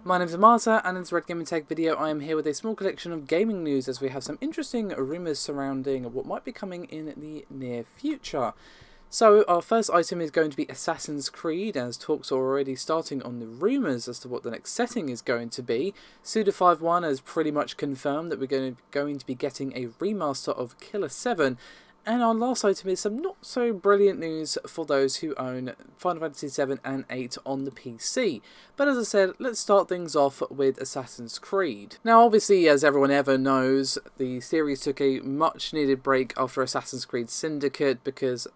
My name is Marta, and in this Red Gaming Tech video I am here with a small collection of gaming news as we have some interesting rumours surrounding what might be coming in the near future. So our first item is going to be Assassin's Creed, as talks are already starting on the rumours as to what the next setting is going to be. Suda 5.1 has pretty much confirmed that we're going to be getting a remaster of Killer 7. And our last item is some not so brilliant news for those who own Final Fantasy 7 and 8 on the PC. But as I said, let's start things off with Assassin's Creed. Now obviously, as everyone ever knows, the series took a much needed break after Assassin's Creed Syndicate, because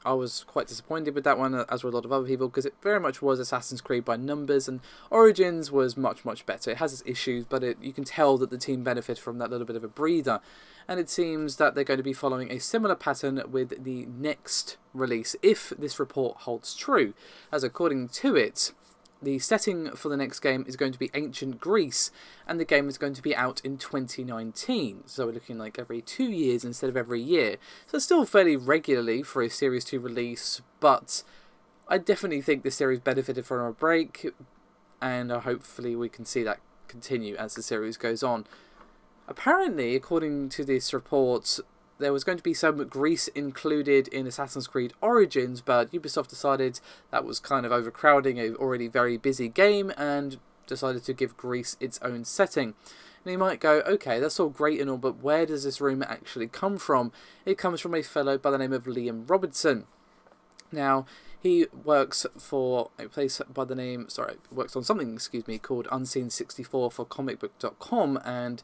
I was quite disappointed with that one, as were a lot of other people, because it very much was Assassin's Creed by numbers, and Origins was much better. It has its issues, but you can tell that the team benefited from that little bit of a breather. And it seems that they're going to be following a similar pattern with the next release, if this report holds true, as according to it, the setting for the next game is going to be ancient Greece, and the game is going to be out in 2019. So we're looking like every 2 years instead of every year. So still fairly regularly for a Series 2 release, but I definitely think this series benefited from a break, and hopefully we can see that continue as the series goes on. Apparently, according to this report, there was going to be some Greece included in Assassin's Creed Origins, but Ubisoft decided that was kind of overcrowding an already very busy game and decided to give Greece its own setting. And you might go, okay, that's all great and all, but where does this rumour actually come from? It comes from a fellow by the name of Liam Robertson. Now, he works for a place by the name, works on something, called Unseen64 for comicbook.com, and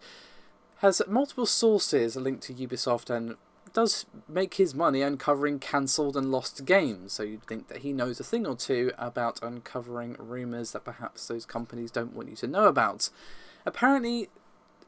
has multiple sources linked to Ubisoft and does make his money uncovering cancelled and lost games. So you'd think that he knows a thing or two about uncovering rumours that perhaps those companies don't want you to know about. Apparently,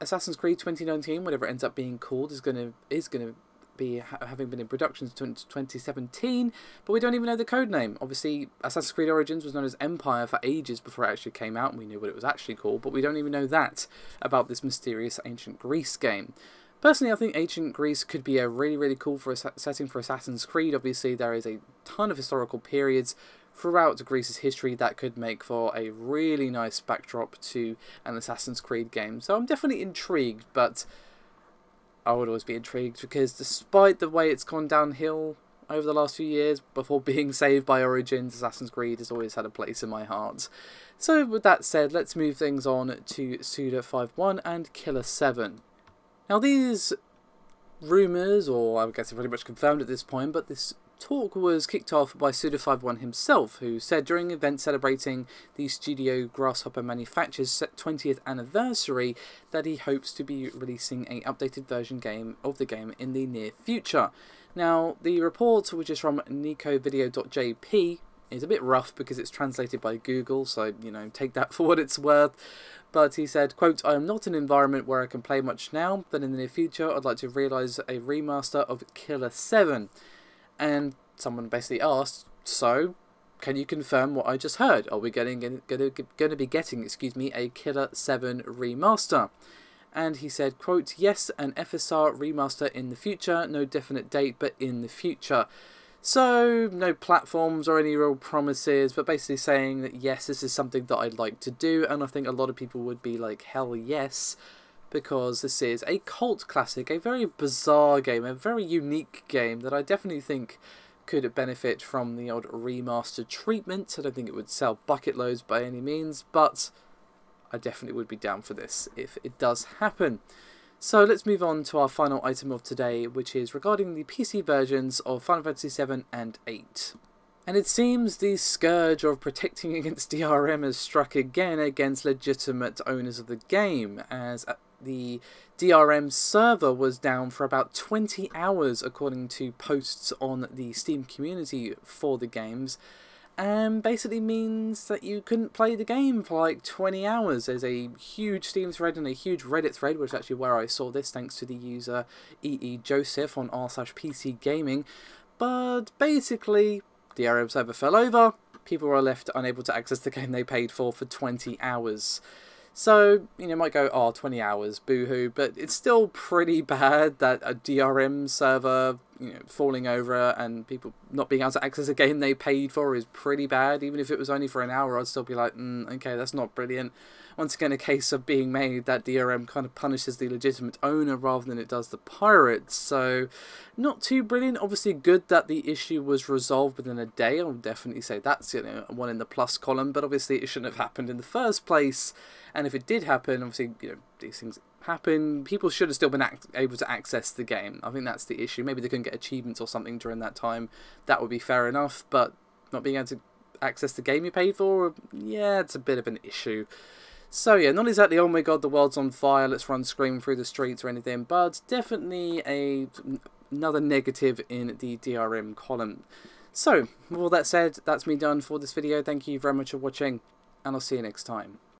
Assassin's Creed 2019, whatever it ends up being called, is going to be having been in production since 2017, but we don't even know the code name. Obviously, Assassin's Creed Origins was known as Empire for ages before it actually came out, and we knew what it was actually called, but we don't even know that about this mysterious Ancient Greece game. Personally, I think Ancient Greece could be a really cool setting for Assassin's Creed. Obviously, there is a ton of historical periods throughout Greece's history that could make for a really nice backdrop to an Assassin's Creed game. So I'm definitely intrigued, but I would always be intrigued, because despite the way it's gone downhill over the last few years, before being saved by Origins, Assassin's Creed has always had a place in my heart. So with that said, let's move things on to Suda 5.1 and Killer 7. Now these rumours, or I guess they're pretty much confirmed at this point, but this talk was kicked off by Suda 5.1 himself, who said during an event celebrating the studio Grasshopper Manufacture's 20th anniversary that he hopes to be releasing an updated version of the game in the near future. Now, the report, which is from nicovideo.jp, is a bit rough because it's translated by Google, so, you know, take that for what it's worth. But he said, quote, "I am not in an environment where I can play much now, but in the near future I'd like to realise a remaster of Killer 7. And someone basically asked, so, can you confirm what I just heard? Are we going to be getting, a Killer 7 remaster? And he said, quote, "Yes, an FSR remaster in the future, no definite date, but in the future." So, no platforms or any real promises, but basically saying that yes, this is something that I'd like to do, and I think a lot of people would be like, hell yes, because this is a cult classic, a very bizarre game, a very unique game that I definitely think could benefit from the old remastered treatment. I don't think it would sell bucket loads by any means, but I definitely would be down for this if it does happen. So let's move on to our final item of today, which is regarding the PC versions of Final Fantasy 7 and 8. And it seems the scourge of protecting against DRM has struck again against legitimate owners of the game, as the DRM server was down for about 20 hours according to posts on the Steam community for the games, and basically means that you couldn't play the game for like 20 hours. There's a huge Steam thread and a huge Reddit thread, which is actually where I saw this thanks to the user Joseph on r/PC Gaming, but basically the DRM server fell over, people were left unable to access the game they paid for 20 hours. So, you might go, oh, 20 hours, boo-hoo, but it's still pretty bad that a DRM server, falling over and people not being able to access a game they paid for is pretty bad. Even if it was only for an hour, I'd still be like, okay, that's not brilliant. Once again, a case of being made that DRM kind of punishes the legitimate owner rather than it does the pirates. So, not too brilliant. Obviously, good that the issue was resolved within a day. I'll definitely say that's, one in the plus column. But obviously, it shouldn't have happened in the first place. And if it did happen, obviously, these things happen. People should have still been able to access the game. I think that's the issue. Maybe they couldn't get achievements or something during that time. That would be fair enough. But not being able to access the game you paid for, yeah, it's a bit of an issue. So yeah, not exactly, oh my god, the world's on fire, let's run screaming through the streets or anything, but definitely another negative in the DRM column. So, with all that said, that's me done for this video. Thank you very much for watching, and I'll see you next time.